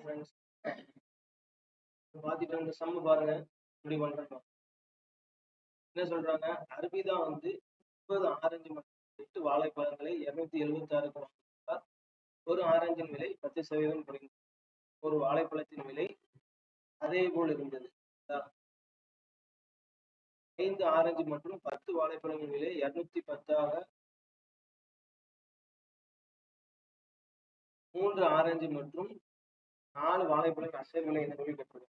Friends பார்த்துட்டு இந்த சம்மு பாருங்க இப்படி பண்றாங்க. என்ன சொல்றாங்க, அர்பிதா வந்து 30 ஆரஞ்சு மற்றும் 8 வாழைப்பழங்களை 276 வாங்கினார். ஒரு ஆரஞ்சின் விலை 10% குறைந்தது. ஒரு வாழைப்பழத்தின் விலை அதே போல் இருந்தது. 5 ஆரஞ்சு மற்றும் 10 வாழைப்பழங்களின் விலை 210 3 ஆரஞ்சு மற்றும் 4 வாழைப்பழம் அசல் விலை என்ன பெற்றது.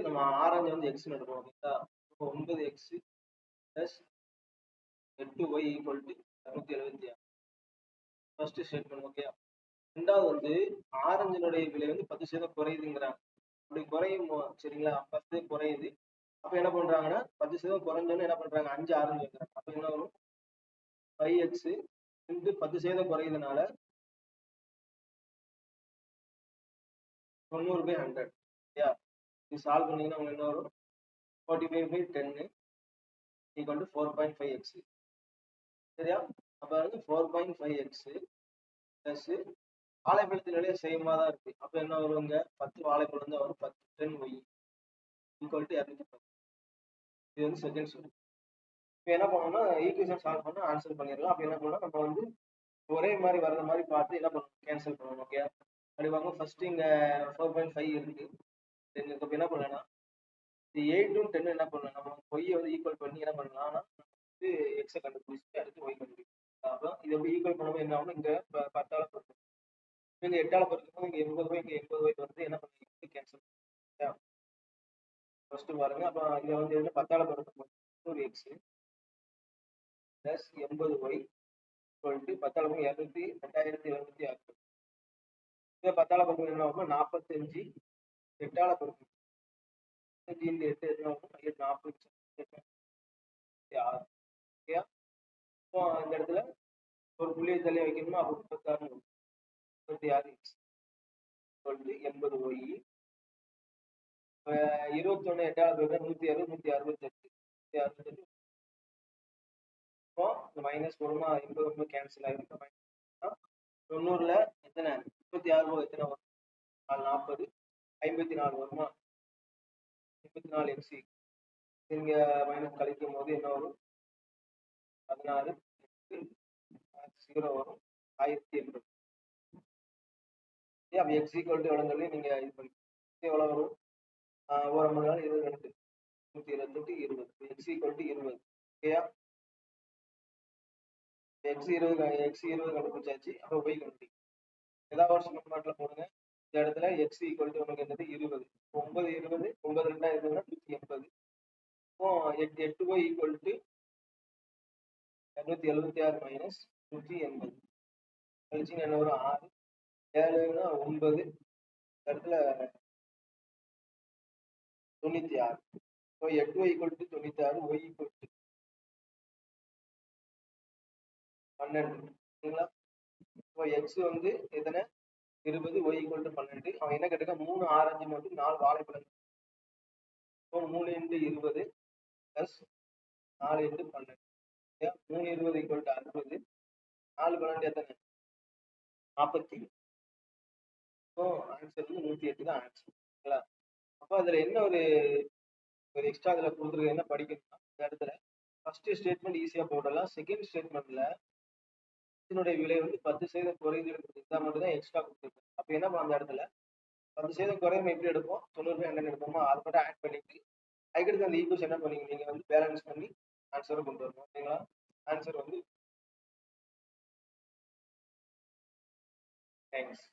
நம்ம ஆரஞ்சு வந்து எக்ஸ் எடுப்போம். ஓகேங்களா, 9x plus 8y equal to 276 first statement. Okay, ரெண்டாவது வந்து ஆரஞ்சினுடைய விலை வந்து 10% குறையுதுங்கிறாங்க. அப்படி குறையும் சரிங்களா, 10 குறையுது. அப்ப என்ன பண்றாங்கன்னா 10% குறைஞ்சோன்னு என்ன பண்றாங்க, 5 ஆரஞ்சு வைக்கிறாங்க. அப்ப என்ன வரும், 5x இன்ட்டு 10% குறையுதுனால 90/100. சரியா, இது சால்வ் பண்ணீங்கன்னா உங்களுக்கு என்ன வரும், 45/10 ஈக்குவல் டு 4.5x. சரியா, அப்ப வந்து 4.5x பிளஸ் வாழைப்பழத்தின் விலையை சேமா தான் இருக்கு. அப்ப என்ன வருவாங்க, 10 வாழைப்பழம் தான் வரும். 10y equal to 210. இது வந்து செகண்ட் ஸ்டெப். இப்போ என்ன பண்ணணும்னா ஈக்குவேஷன் சால்வ் பண்ண ஆன்சர் பண்ணிடலாம். அப்ப என்ன பண்ணணும், நம்ம வந்து ஒரே மாதிரி வர்ற மாதிரி பார்த்து என்ன பண்ணணும், கேன்சல் பண்ணணும். ஓகே, அப்படி வாங்க. ஃபர்ஸ்ட் இங்க 4.5 இருக்கு. இப்போ என்ன பண்ணலாம், இது 8 10 என்ன பண்ணலாம், நம்ம ஒய்யை வந்து ஈக்குவல் பண்ணி என்ன பண்ணலாம்னா வந்து எக்ஸை கண்டுபிடிச்சிட்டு அடுத்து ஒய் கண்டுபிடிக்கும். அப்புறம் இது எப்படி ஈக்குவல் பண்ணும்போது என்ன ஆகும், இங்க 10ஆல பொறுத்து இங்க 8ஆல பொறுத்துக்கும், இங்க 80 இங்க 80 வந்து என்ன பண்ணி கேன்சல். ஃபர்ஸ்ட் பாருங்க. அப்ப இங்க வந்து 10ஆல பொறுத்து ஒரு x plus 80y equal to 10ஆல 2760. இதை 10ஆல பொறுத்து என்ன ஆகும், 45. 8ஆல பொறுத்து 5 இந்த 8 என்ன ஆகும், 40. ஓகே, இப்போ இந்த இடத்துல ஒரு புள்ளியை தள்ளி வைக்கணுமா, அப்போ 36 36x ஈக்குவல் டு 80y. 21 8ஆல பொறுத்து 160 168. இப்போ மைனஸ் வருமா, 80 கேன்சல் ஆகிருக்கு. 90ல எத்தனை, 36 எத்தனை வரும், 40 54 வருமா, 54x. இங்க மைனஸ் கழிக்கும் போது என்ன வரும், 16 0 வரும், 1080. அப்ப x ஈக்குவல் டு எவ்வளவு சொல்லி நீங்க இது பண்ணி எவ்வளவு வரும், 22 128 20. x equal to 20. ஓகேயா, x 20 கண்டுபிடிச்சாச்சு. அப்போ y கண்டுபிடிக்கும். ஏதாவது ஒரு சமன்பாட்டில் போடுங்க. இந்த இடத்துல x ஈக்குவல் டு உனக்கு என்னது 20. 9 20 9 2 இருந்ததுன்னா 180. இப்போ 8y ஈக்குவல் டு 276 மைனஸ் 180 கழிச்சு என்ன வரும், 6 7னா 9 இடத்துல 96. இப்போ 8y equal to 96, y equal to 12. சரிங்களா, இப்போ x வந்து எத்தனை 20, y ஈக்குவல் டு 12. அவன் என்ன கேட்டுக்க, 3 ஆரஞ்சு மற்றும் 4 வாழைப்பழம். இப்போ 3 × 20 பிளஸ் 4 × 12. 3 20 equal to 60. 4 12 எத்தனை 40. இப்போ ஆன்சர் வந்து 108 தான் ஆன்சர். சரிங்களா, அப்போ அதுல என்ன ஒரு எக்ஸ்ட்ரா இதுல கொடுத்துருக்கு, என்ன படிக்கணும்னா இந்த இடத்துல ஃபர்ஸ்ட் ஸ்டேட்மெண்ட் ஈஸியா போடலாம். செகண்ட் ஸ்டேட்மெண்ட்ல இதனுடைய விலை வந்து 10% குறைந்து இதான் மட்டும் தான் எக்ஸ்ட்ரா கொடுத்துருக்கு. அப்ப என்ன பண்ண, அந்த இடத்துல 10% குறையும் எப்படி எடுப்போம், 90 எடுப்போமோ அதை மட்டும் ஆட் பண்ணிட்டு அதுக்கடுத்து அந்த ஈக்குவேஷன் என்ன பண்ணீங்க, நீங்க வந்து பேலன்ஸ் பண்ணி ஆன்சரை கொண்டு வரணும். ஓகேங்களா, ஆன்சர் வந்து தேங்க்ஸ்.